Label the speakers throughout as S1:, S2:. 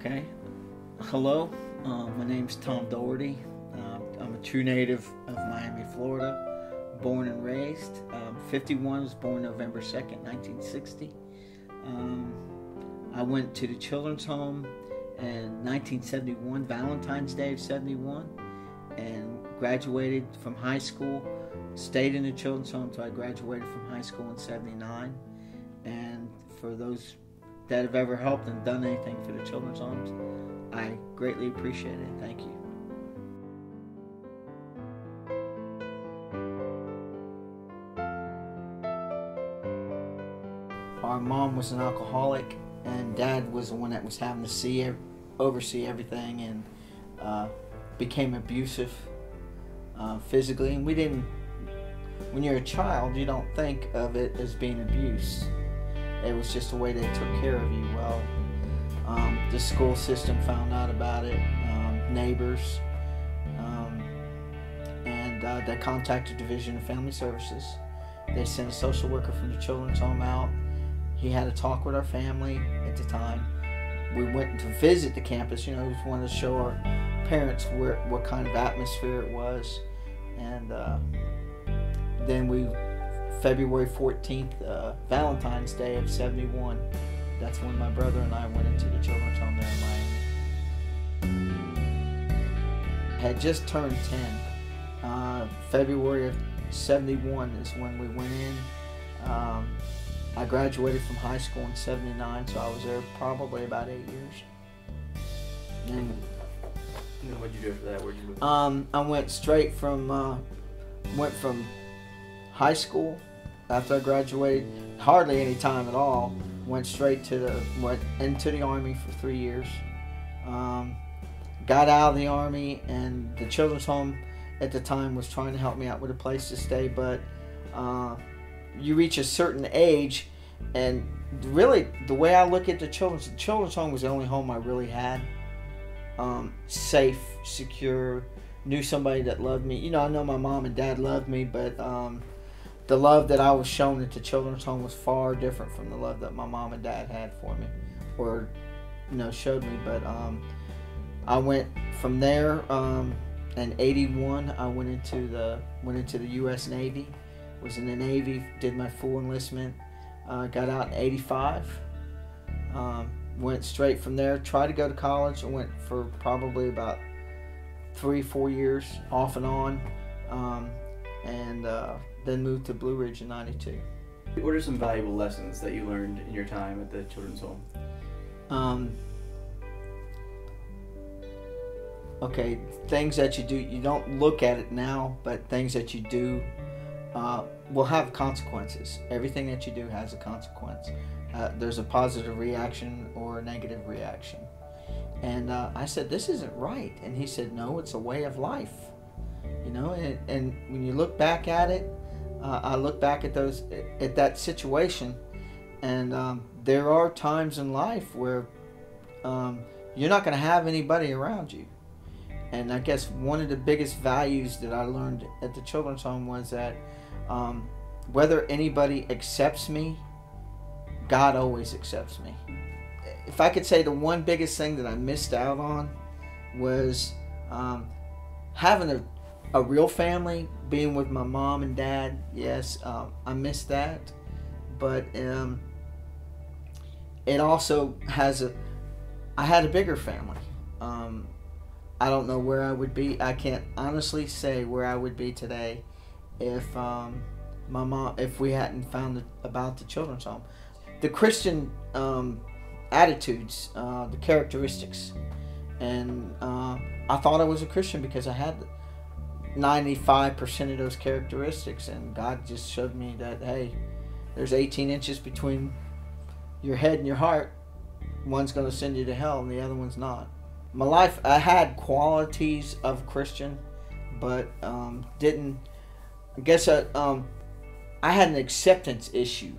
S1: Okay. Hello, my name's Tom Daughtery. I'm a true native of Miami, Florida, born and raised. 51, was born November 2nd, 1960. I went to the children's home in 1971, Valentine's Day of 71, and graduated from high school. Stayed in the children's home until I graduated from high school in 79. And for those that have ever helped and done anything for the children's homes, I greatly appreciate it. Thank you. Our mom was an alcoholic, and Dad was the one that was having to oversee everything, and became abusive physically. And we didn't. When you're a child, you don't think of it as being abuse. It was just the way they took care of you. Well, the school system found out about it, neighbors, and they contacted Division of Family Services. They sent a social worker from the children's home out. He had a talk with our family at the time. We went to visit the campus, we wanted to show our parents what kind of atmosphere it was. And then February 14th, Valentine's Day of 71, that's when my brother and I went into the children's home there in Miami. I had just turned 10. February of 71 is when we went in. I graduated from high school in 79, so I was there probably about 8 years.
S2: And what did you do after that? Where'd you move?
S1: I went straight from high school. After I graduated, hardly any time at all. Went into the Army for 3 years. Got out of the Army, and the children's home at the time was trying to help me out with a place to stay. But you reach a certain age, and really the way I look at the children's home was the only home I really had. Safe, secure, knew somebody that loved me. I know my mom and dad loved me, but the love that I was shown at the children's home was far different from the love that my mom and dad had for me, or showed me. But I went from there. In '81, I went into the U.S. Navy. Was in the Navy, did my full enlistment. Got out in '85. Went straight from there. Tried to go to college. I went for probably about 3-4 years off and on, and then moved to Blue Ridge in '92.
S2: What are some valuable lessons that you learned in your time at the children's home?
S1: Okay, things that you do, you don't look at it now, but things that you do will have consequences. Everything that you do has a consequence. There's a positive reaction or a negative reaction. And I said, this isn't right. And he said, no, it's a way of life. And when you look back at it, I look back at that situation, and there are times in life where you're not going to have anybody around you. And I guess one of the biggest values that I learned at the children's home was that whether anybody accepts me, God always accepts me. If I could say the one biggest thing that I missed out on was having a real family, being with my mom and dad. Yes, I missed that. But it also I had a bigger family. I don't know where I would be. I can't honestly say where I would be today if if we hadn't found about the children's home. The Christian attitudes, the characteristics, and I thought I was a Christian because I had 95% of those characteristics, and God just showed me that, hey, there's 18 inches between your head and your heart. One's going to send you to hell and the other one's not. My life, I had qualities of Christian, but didn't. I guess I had an acceptance issue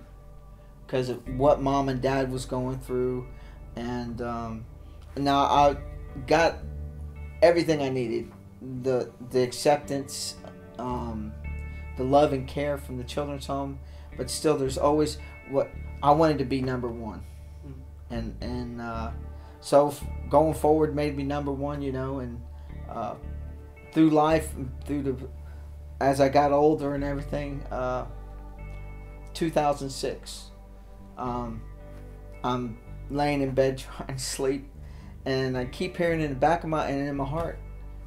S1: because of what mom and dad was going through, and now I got everything I needed: the acceptance, the love and care from the children's home, but still, there's always what I wanted to be number one, and So going forward made me number one, and through life, as I got older and everything, 2006, I'm laying in bed trying to sleep, and I keep hearing in the back of my and in my heart,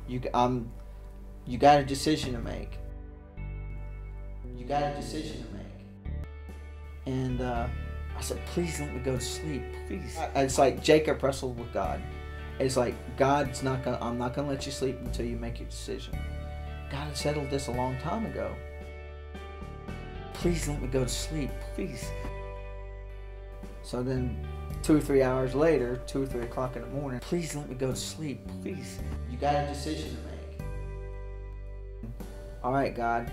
S1: you got a decision to make. You got a decision to make. And I said, please let me go to sleep, please. It's like Jacob wrestled with God. It's like I'm not gonna let you sleep until you make your decision. God had settled this a long time ago. Please let me go to sleep, please. So then 2 or 3 hours later, 2 or 3 o'clock in the morning, please let me go to sleep, please. You got a decision to make. All right, God,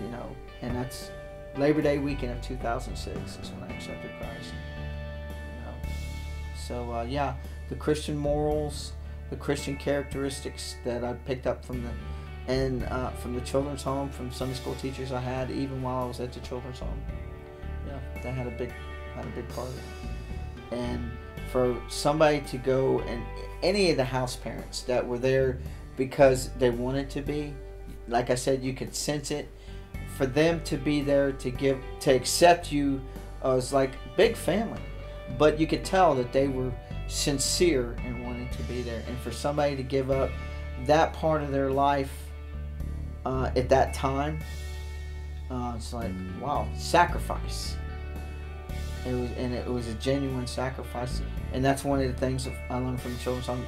S1: and that's Labor Day weekend of 2006 is when I accepted Christ. So yeah, the Christian morals, the Christian characteristics that I picked up from the children's home, from Sunday school teachers I had, even while I was at the children's home. Yeah, that had a big part of it. And for somebody to go, and any of the house parents that were there because they wanted to be, like I said, you could sense it. For them to be there to accept you as like big family, but you could tell that they were sincere in wanting to be there. And for somebody to give up that part of their life at that time, it's like, wow, sacrifice. It was a genuine sacrifice, and that's one of the things that I learned from the children's home.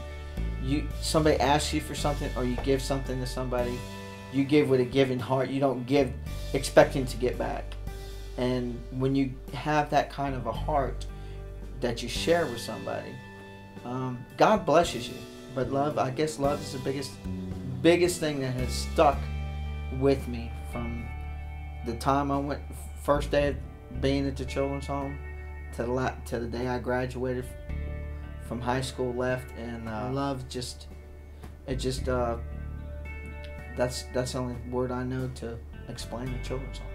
S1: Somebody asks you for something, or you give something to somebody, you give with a giving heart. You don't give expecting to get back. And when you have that kind of a heart that you share with somebody, God blesses you. But I guess love is the biggest thing that has stuck with me from the time I went, first day of being at the children's home, to the day I graduated from high school, left, and love that's the only word I know to explain the children's home.